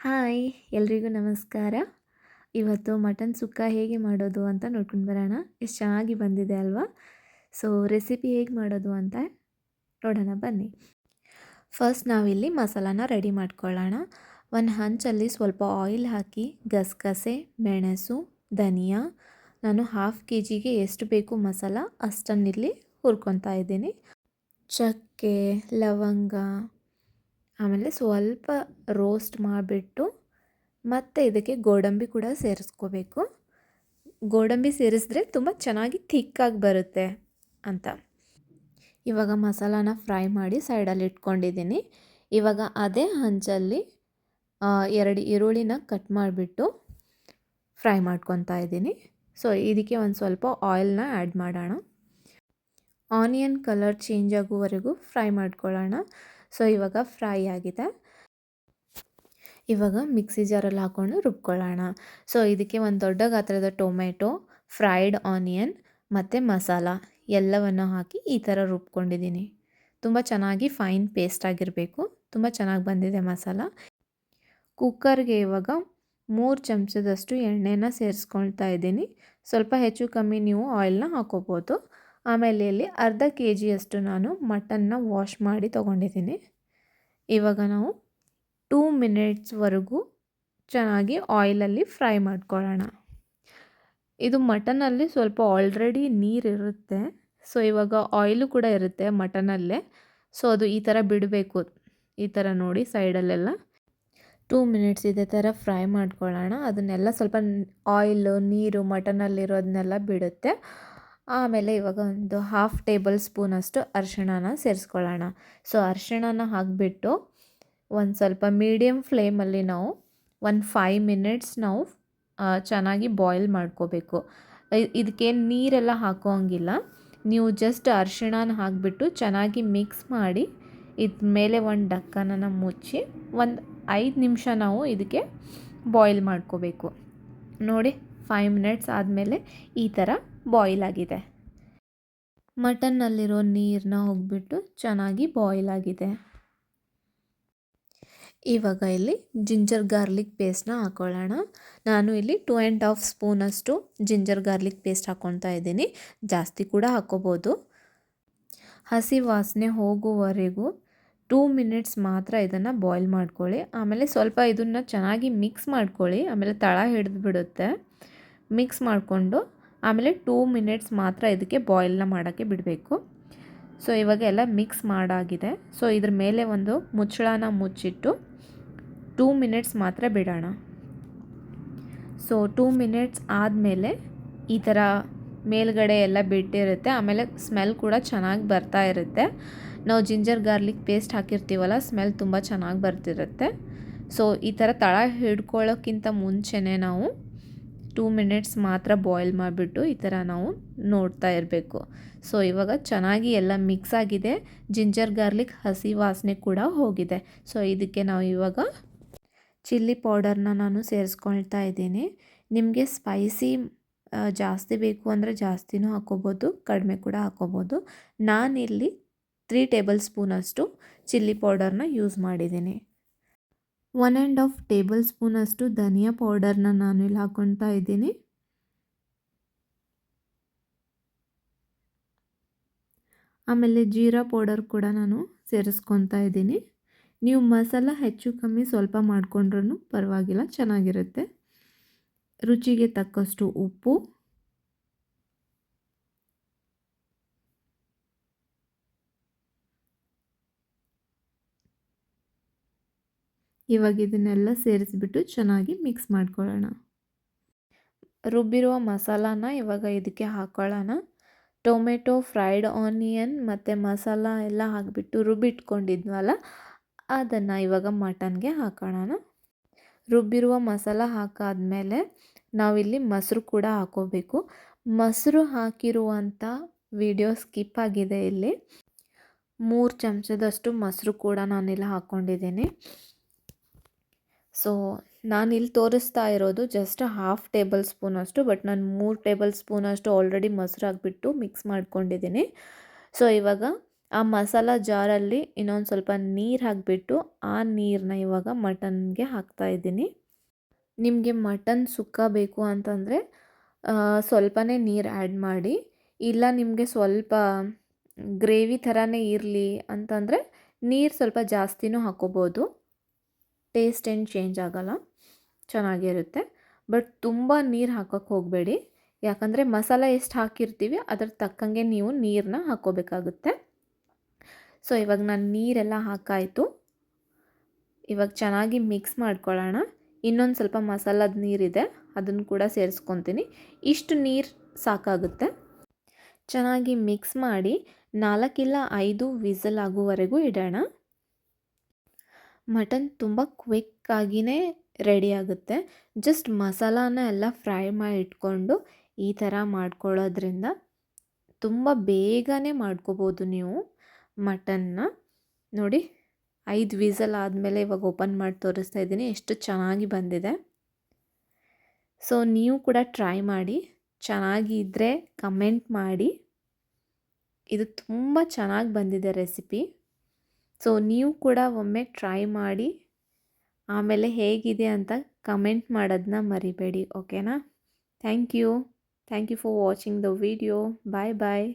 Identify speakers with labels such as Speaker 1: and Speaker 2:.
Speaker 1: Hi ಎಲ್ರಿಗೂ ನಮಸ್ಕಾರ. ಇವತ್ತು ಮಟನ್ ಸುಕ್ಕ ಹೇಗೆ ಮಾಡೋದು ಅಂತ ನೋಡ್ಕೊಂಡು ಬರೋಣ. ಎಷ್ಟು ಚೆನ್ನಾಗಿ ಬಂದಿದೆ ಅಲ್ವಾ? ಸೊ ರೆಸಿಪಿ ಹೇಗೆ ಮಾಡೋದು ಅಂತ ನೋಡೋಣ ಬನ್ನಿ. ಫಸ್ಟ್ ನಾವಿಲ್ಲಿ ಮಸಾಲಾನ ರೆಡಿ ಮಾಡ್ಕೊಳ್ಳೋಣ. ಒಂದು ಹಂಚಲ್ಲಿ ಸ್ವಲ್ಪ ಆಯಿಲ್ ಹಾಕಿ ಗಸಗಸೆ, ಮೆಣಸು, ಧನಿಯಾ, ನಾನು 1/2 kgಗೆ ಎಷ್ಟು ಬೇಕು ಮಸಾಲ ಅಷ್ಟನ್ನಿಲ್ಲಿ ಹುರ್ಕೊತಾ ಇದ್ದೀನಿ. ಚಕ್ಕೆ, ಲವಂಗ, ಆಮೇಲೆ ಸ್ವಲ್ಪ ರೋಸ್ಟ್ ಮಾಡಿಬಿಟ್ಟು ಮತ್ತು ಇದಕ್ಕೆ ಗೋಡಂಬಿ ಕೂಡ ಸೇರಿಸ್ಕೋಬೇಕು. ಗೋಡಂಬಿ ಸೇರಿಸಿದ್ರೆ ತುಂಬ ಚೆನ್ನಾಗಿ ಥಿಕ್ಕಾಗಿ ಬರುತ್ತೆ ಅಂತ. ಇವಾಗ ಮಸಾಲಾನ ಫ್ರೈ ಮಾಡಿ ಸೈಡಲ್ಲಿ ಇಟ್ಕೊಂಡಿದ್ದೀನಿ. ಇವಾಗ ಅದೇ ಹಂಚಲ್ಲಿ 2 ಈರುಳ್ಳಿನ ಕಟ್ ಮಾಡಿಬಿಟ್ಟು ಫ್ರೈ ಮಾಡ್ಕೊತಾ ಇದ್ದೀನಿ. ಸೊ ಇದಕ್ಕೆ ಒಂದು ಸ್ವಲ್ಪ ಆಯಿಲ್ನ ಆ್ಯಡ್ ಮಾಡೋಣ. ಆನಿಯನ್ ಕಲರ್ ಚೇಂಜ್ ಆಗೋವರೆಗೂ ಫ್ರೈ ಮಾಡ್ಕೊಳ್ಳೋಣ. ಸೊ ಇವಾಗ ಫ್ರೈ ಆಗಿದೆ. ಇವಾಗ ಮಿಕ್ಸಿ ಜಾರಲ್ಲಿ ಹಾಕ್ಕೊಂಡು ರುಬ್ಕೊಳ್ಳೋಣ. ಸೊ ಇದಕ್ಕೆ ಒಂದು ದೊಡ್ಡ ಗಾತ್ರದ ಟೊಮೆಟೊ, ಫ್ರೈಡ್ ಆನಿಯನ್ ಮತ್ತು ಮಸಾಲ ಎಲ್ಲವನ್ನು ಹಾಕಿ ಈ ಥರ ರುಬ್ಕೊಂಡಿದ್ದೀನಿ. ತುಂಬ ಚೆನ್ನಾಗಿ ಫೈನ್ ಪೇಸ್ಟ್ ಆಗಿರಬೇಕು. ತುಂಬ ಚೆನ್ನಾಗಿ ಬಂದಿದೆ ಮಸಾಲ. ಕುಕ್ಕರ್ಗೆ ಇವಾಗ 3 ಚಮಚದಷ್ಟು ಎಣ್ಣೆನ ಸೇರಿಸ್ಕೊಳ್ತಾ ಇದ್ದೀನಿ. ಸ್ವಲ್ಪ ಹೆಚ್ಚು ಕಮ್ಮಿ ನೀವು ಆಯಿಲ್ನ ಹಾಕೋಬೋದು. ಆಮೇಲೆ ಇಲ್ಲಿ ಅರ್ಧ kgಯಷ್ಟು ನಾನು ಮಟನ್ನ ವಾಶ್ ಮಾಡಿ ತೊಗೊಂಡಿದ್ದೀನಿ. ಇವಾಗ ನಾವು 2 ಮಿನಿಟ್ಸ್ವರೆಗೂ ಚೆನ್ನಾಗಿ ಆಯಿಲಲ್ಲಿ ಫ್ರೈ ಮಾಡ್ಕೊಳ್ಳೋಣ. ಇದು ಮಟನಲ್ಲಿ ಸ್ವಲ್ಪ ಆಲ್ರೆಡಿ ನೀರಿರುತ್ತೆ. ಸೊ ಇವಾಗ ಆಯಿಲು ಕೂಡ ಇರುತ್ತೆ ಮಟನಲ್ಲೇ. ಸೊ ಅದು ಈ ಥರ ಬಿಡಬೇಕು. ಈ ಥರ ನೋಡಿ ಸೈಡಲ್ಲೆಲ್ಲ 2 ಮಿನಿಟ್ಸ್ ಇದೇ ಥರ ಫ್ರೈ ಮಾಡ್ಕೊಳ್ಳೋಣ. ಅದನ್ನೆಲ್ಲ ಸ್ವಲ್ಪ ಆಯಿಲು, ನೀರು ಮಟನಲ್ಲಿರೋದನ್ನೆಲ್ಲ ಬಿಡುತ್ತೆ. ಆಮೇಲೆ ಇವಾಗ ಒಂದು 1/2 ಟೇಬಲ್ ಸ್ಪೂನಷ್ಟು ಅರಿಶಿಣನ ಸೇರಿಸ್ಕೊಳ್ಳೋಣ. ಸೊ ಅರಿಶಿಣನ ಹಾಕಿಬಿಟ್ಟು ಒಂದು ಸ್ವಲ್ಪ ಮೀಡಿಯಮ್ ಫ್ಲೇಮಲ್ಲಿ ನಾವು ಒಂದು 5 ಮಿನಿಟ್ಸ್ ನಾವು ಚೆನ್ನಾಗಿ ಬಾಯ್ಲ್ ಮಾಡ್ಕೋಬೇಕು. ಇದಕ್ಕೇನು ನೀರೆಲ್ಲ ಹಾಕೋಂಗಿಲ್ಲ. ನೀವು ಜಸ್ಟ್ ಅರಿಶಿಣನ ಹಾಕಿಬಿಟ್ಟು ಚೆನ್ನಾಗಿ ಮಿಕ್ಸ್ ಮಾಡಿ ಇದ್ರ ಮೇಲೆ ಒಂದು ಡಕ್ಕನನ್ನು ಮುಚ್ಚಿ ಒಂದು 5 ನಿಮಿಷ ನಾವು ಇದಕ್ಕೆ ಬಾಯ್ಲ್ ಮಾಡ್ಕೋಬೇಕು. ನೋಡಿ 5 ಮಿನಿಟ್ಸ್ ಆದಮೇಲೆ ಈ ಥರ ಬಾಯ್ಲ್ ಆಗಿದೆ. ಮಟನ್ನಲ್ಲಿರೋ ನೀರನ್ನ ಹೋಗಿಬಿಟ್ಟು ಚೆನ್ನಾಗಿ ಬಾಯ್ಲ್ ಆಗಿದೆ. ಇವಾಗ ಇಲ್ಲಿ ಜಿಂಜರ್ ಗಾರ್ಲಿಕ್ ಪೇಸ್ಟ್ನ ಹಾಕ್ಕೊಳ್ಳೋಣ. ನಾನು ಇಲ್ಲಿ 2.5 ಸ್ಪೂನಷ್ಟು ಜಿಂಜರ್ ಗಾರ್ಲಿಕ್ ಪೇಸ್ಟ್ ಹಾಕ್ಕೊತಾ ಇದ್ದೀನಿ. ಜಾಸ್ತಿ ಕೂಡ ಹಾಕ್ಕೋಬೋದು. ಹಸಿ ವಾಸನೆ ಹೋಗುವವರೆಗೂ 2 ಮಿನಿಟ್ಸ್ ಮಾತ್ರ ಇದನ್ನು ಬಾಯ್ಲ್ ಮಾಡ್ಕೊಳ್ಳಿ. ಆಮೇಲೆ ಸ್ವಲ್ಪ ಇದನ್ನು ಚೆನ್ನಾಗಿ ಮಿಕ್ಸ್ ಮಾಡ್ಕೊಳ್ಳಿ. ಆಮೇಲೆ ತಳ ಹಿಡಿದು ಬಿಡುತ್ತೆ. ಮಿಕ್ಸ್ ಮಾಡಿಕೊಂಡು ಆಮೇಲೆ 2 ಮಿನಿಟ್ಸ್ ಮಾತ್ರ ಇದಕ್ಕೆ ಬಾಯ್ಲ್ನ ಮಾಡೋಕ್ಕೆ ಬಿಡಬೇಕು. ಸೊ ಇವಾಗ ಎಲ್ಲ ಮಿಕ್ಸ್ ಮಾಡಾಗಿದೆ. ಸೊ ಇದ್ರ ಮೇಲೆ ಒಂದು ಮುಚ್ಚಳನ ಮುಚ್ಚಿಟ್ಟು 2 ಮಿನಿಟ್ಸ್ ಮಾತ್ರ ಬಿಡೋಣ. ಸೊ 2 ಮಿನಿಟ್ಸ್ ಆದಮೇಲೆ ಈ ಥರ ಮೇಲ್ಗಡೆ ಎಲ್ಲ ಬಿಟ್ಟಿರುತ್ತೆ. ಆಮೇಲೆ ಸ್ಮೆಲ್ ಕೂಡ ಚೆನ್ನಾಗಿ ಬರ್ತಾ ಇರುತ್ತೆ. ನಾವು ಜಿಂಜರ್ ಗಾರ್ಲಿಕ್ ಪೇಸ್ಟ್ ಹಾಕಿರ್ತೀವಲ್ಲ, ಸ್ಮೆಲ್ ತುಂಬ ಚೆನ್ನಾಗಿ ಬರ್ತಿರುತ್ತೆ. ಸೊ ಈ ಥರ ತಳ ಹಿಡ್ಕೊಳ್ಳೋಕ್ಕಿಂತ ಮುಂಚೆನೇ ನಾವು 2 ಮಿನಿಟ್ಸ್ ಮಾತ್ರ ಬಾಯ್ಲ್ ಮಾಡಿಬಿಟ್ಟು ಈ ಥರ ನಾವು ನೋಡ್ತಾ ಇರಬೇಕು. ಸೊ ಇವಾಗ ಚೆನ್ನಾಗಿ ಎಲ್ಲ ಮಿಕ್ಸ್ ಆಗಿದೆ. ಜಿಂಜರ್ ಗಾರ್ಲಿಕ್ ಹಸಿ ವಾಸನೆ ಕೂಡ ಹೋಗಿದೆ. ಸೊ ಇದಕ್ಕೆ ನಾವು ಇವಾಗ ಚಿಲ್ಲಿ ಪೌಡರ್ನ ನಾನು ಸೇರಿಸ್ಕೊಳ್ತಾ ಇದ್ದೀನಿ. ನಿಮಗೆ ಸ್ಪೈಸಿ ಜಾಸ್ತಿ ಬೇಕು ಅಂದರೆ ಜಾಸ್ತಿನೂ ಹಾಕ್ಕೋಬೋದು, ಕಡಿಮೆ ಕೂಡ ಹಾಕ್ಕೋಬೋದು. ನಾನಿಲ್ಲಿ 3 ಟೇಬಲ್ ಸ್ಪೂನಷ್ಟು ಚಿಲ್ಲಿ ಪೌಡರ್ನ ಯೂಸ್ ಮಾಡಿದ್ದೀನಿ. 1.5 ಟೇಬಲ್ ಸ್ಪೂನಷ್ಟು ಧನಿಯಾ ಪೌಡರ್ನ ನಾನು ಇಲ್ಲಿ ಹಾಕ್ಕೊತಾ ಇದ್ದೀನಿ. ಆಮೇಲೆ ಜೀರಾ ಪೌಡರ್ ಕೂಡ ನಾನು ಸೇರಿಸ್ಕೊತಾ ಇದ್ದೀನಿ. ನೀವು ಮಸಾಲ ಹೆಚ್ಚು ಕಮ್ಮಿ ಸ್ವಲ್ಪ ಮಾಡಿಕೊಂಡ್ರೂ ಪರವಾಗಿಲ್ಲ, ಚೆನ್ನಾಗಿರುತ್ತೆ. ರುಚಿಗೆ ತಕ್ಕಷ್ಟು ಉಪ್ಪು, ಇವಾಗ ಇದನ್ನೆಲ್ಲ ಸೇರಿಸ್ಬಿಟ್ಟು ಚೆನ್ನಾಗಿ ಮಿಕ್ಸ್ ಮಾಡ್ಕೊಳ್ಳೋಣ. ರುಬ್ಬಿರುವ ಮಸಾಲಾನ ಇವಾಗ ಇದಕ್ಕೆ ಹಾಕ್ಕೊಳ್ಳೋಣ. ಟೊಮೆಟೊ, ಫ್ರೈಡ್ ಆನಿಯನ್ ಮತ್ತು ಮಸಾಲ ಎಲ್ಲ ಹಾಕಿಬಿಟ್ಟು ರುಬ್ಬಿಟ್ಕೊಂಡಿದ್ವಲ್ಲ, ಅದನ್ನು ಇವಾಗ ಮಟನ್ಗೆ ಹಾಕೋಣ. ರುಬ್ಬಿರುವ ಮಸಾಲ ಹಾಕಾದ್ಮೇಲೆ ನಾವಿಲ್ಲಿ ಮೊಸರು ಕೂಡ ಹಾಕೋಬೇಕು. ಮೊಸರು ಹಾಕಿರುವಂಥ ವಿಡಿಯೋ ಸ್ಕಿಪ್ ಆಗಿದೆ. ಇಲ್ಲಿ 3 ಚಮಚದಷ್ಟು ಮೊಸರು ಕೂಡ ನಾನಿಲ್ಲಿ ಹಾಕ್ಕೊಂಡಿದ್ದೀನಿ. ಸೊ ನಾನಿಲ್ಲಿ ತೋರಿಸ್ತಾ ಇರೋದು ಜಸ್ಟ್ 1/2 ಟೇಬಲ್ ಸ್ಪೂನಷ್ಟು, ಬಟ್ ನಾನು 3 ಟೇಬಲ್ ಸ್ಪೂನಷ್ಟು ಆಲ್ರೆಡಿ ಮೊಸರು ಹಾಕ್ಬಿಟ್ಟು ಮಿಕ್ಸ್ ಮಾಡ್ಕೊಂಡಿದ್ದೀನಿ. ಸೊ ಇವಾಗ ಆ ಮಸಾಲ ಜಾರಲ್ಲಿ ಇನ್ನೊಂದು ಸ್ವಲ್ಪ ನೀರು ಹಾಕಿಬಿಟ್ಟು ಆ ನೀರನ್ನ ಇವಾಗ ಮಟನ್ಗೆ ಹಾಕ್ತಾಯಿದ್ದೀನಿ. ನಿಮಗೆ ಮಟನ್ ಸುಕ್ಕ ಬೇಕು ಅಂತಂದರೆ ಸ್ವಲ್ಪನೇ ನೀರು ಆ್ಯಡ್ ಮಾಡಿ. ಇಲ್ಲ ನಿಮಗೆ ಸ್ವಲ್ಪ ಗ್ರೇವಿ ಥರನೇ ಇರಲಿ ಅಂತಂದರೆ ನೀರು ಸ್ವಲ್ಪ ಜಾಸ್ತಿನೂ ಹಾಕ್ಕೋಬೋದು. ಟೇಸ್ಟ್ ಏನು ಚೇಂಜ್ ಆಗೋಲ್ಲ, ಚೆನ್ನಾಗಿರುತ್ತೆ. ಬಟ್ ತುಂಬ ನೀರು ಹಾಕೋಕ್ಕೆ ಹೋಗಬೇಡಿ, ಯಾಕಂದರೆ ಮಸಾಲ ಎಷ್ಟು ಹಾಕಿರ್ತೀವಿ ಅದ್ರ ತಕ್ಕಂಗೆ ನೀವು ನೀರನ್ನ ಹಾಕ್ಕೋಬೇಕಾಗುತ್ತೆ. ಸೊ ಇವಾಗ ನಾನು ನೀರೆಲ್ಲ ಹಾಕಾಯಿತು. ಇವಾಗ ಚೆನ್ನಾಗಿ ಮಿಕ್ಸ್ ಮಾಡ್ಕೊಳ್ಳೋಣ. ಇನ್ನೊಂದು ಸ್ವಲ್ಪ ಮಸಾಲದ ನೀರಿದೆ, ಅದನ್ನು ಕೂಡ ಸೇರಿಸ್ಕೊತೀನಿ. ಇಷ್ಟು ನೀರು ಸಾಕಾಗುತ್ತೆ. ಚೆನ್ನಾಗಿ ಮಿಕ್ಸ್ ಮಾಡಿ 4 ಇಲ್ಲ 5 ವಿಸಲ್ ಆಗುವವರೆಗೂ ಇಡೋಣ. ಮಟನ್ ತುಂಬ ಕ್ವಿಕ್ಕಾಗಿಯೇ ರೆಡಿ ಆಗುತ್ತೆ. ಜಸ್ಟ್ ಮಸಾಲಾನ ಎಲ್ಲ ಫ್ರೈ ಮಾಡಿ ಇಟ್ಕೊಂಡು ಈ ಥರ ಮಾಡ್ಕೊಳ್ಳೋದ್ರಿಂದ ತುಂಬ ಬೇಗನೆ ಮಾಡ್ಕೋಬೋದು ನೀವು ಮಟನ್ನ. ನೋಡಿ 5 ವಿಸಲ್ ಆದಮೇಲೆ ಇವಾಗ ಓಪನ್ ಮಾಡಿ ತೋರಿಸ್ತಾ ಇದ್ದೀನಿ, ಎಷ್ಟು ಚೆನ್ನಾಗಿ ಬಂದಿದೆ. ಸೊ ನೀವು ಕೂಡ ಟ್ರೈ ಮಾಡಿ, ಚೆನ್ನಾಗಿದ್ದರೆ ಕಮೆಂಟ್ ಮಾಡಿ. ಇದು ತುಂಬ ಚೆನ್ನಾಗಿ ಬಂದಿದೆ ರೆಸಿಪಿ. ಸೊ ನೀವು ಕೂಡ ಒಮ್ಮೆ ಟ್ರೈ ಮಾಡಿ, ಆಮೇಲೆ ಹೇಗಿದೆ ಅಂತ ಕಮೆಂಟ್ ಮಾಡೋದನ್ನ ಮರಿಬೇಡಿ, ಓಕೆನಾ? Thank you for watching the video. Bye bye.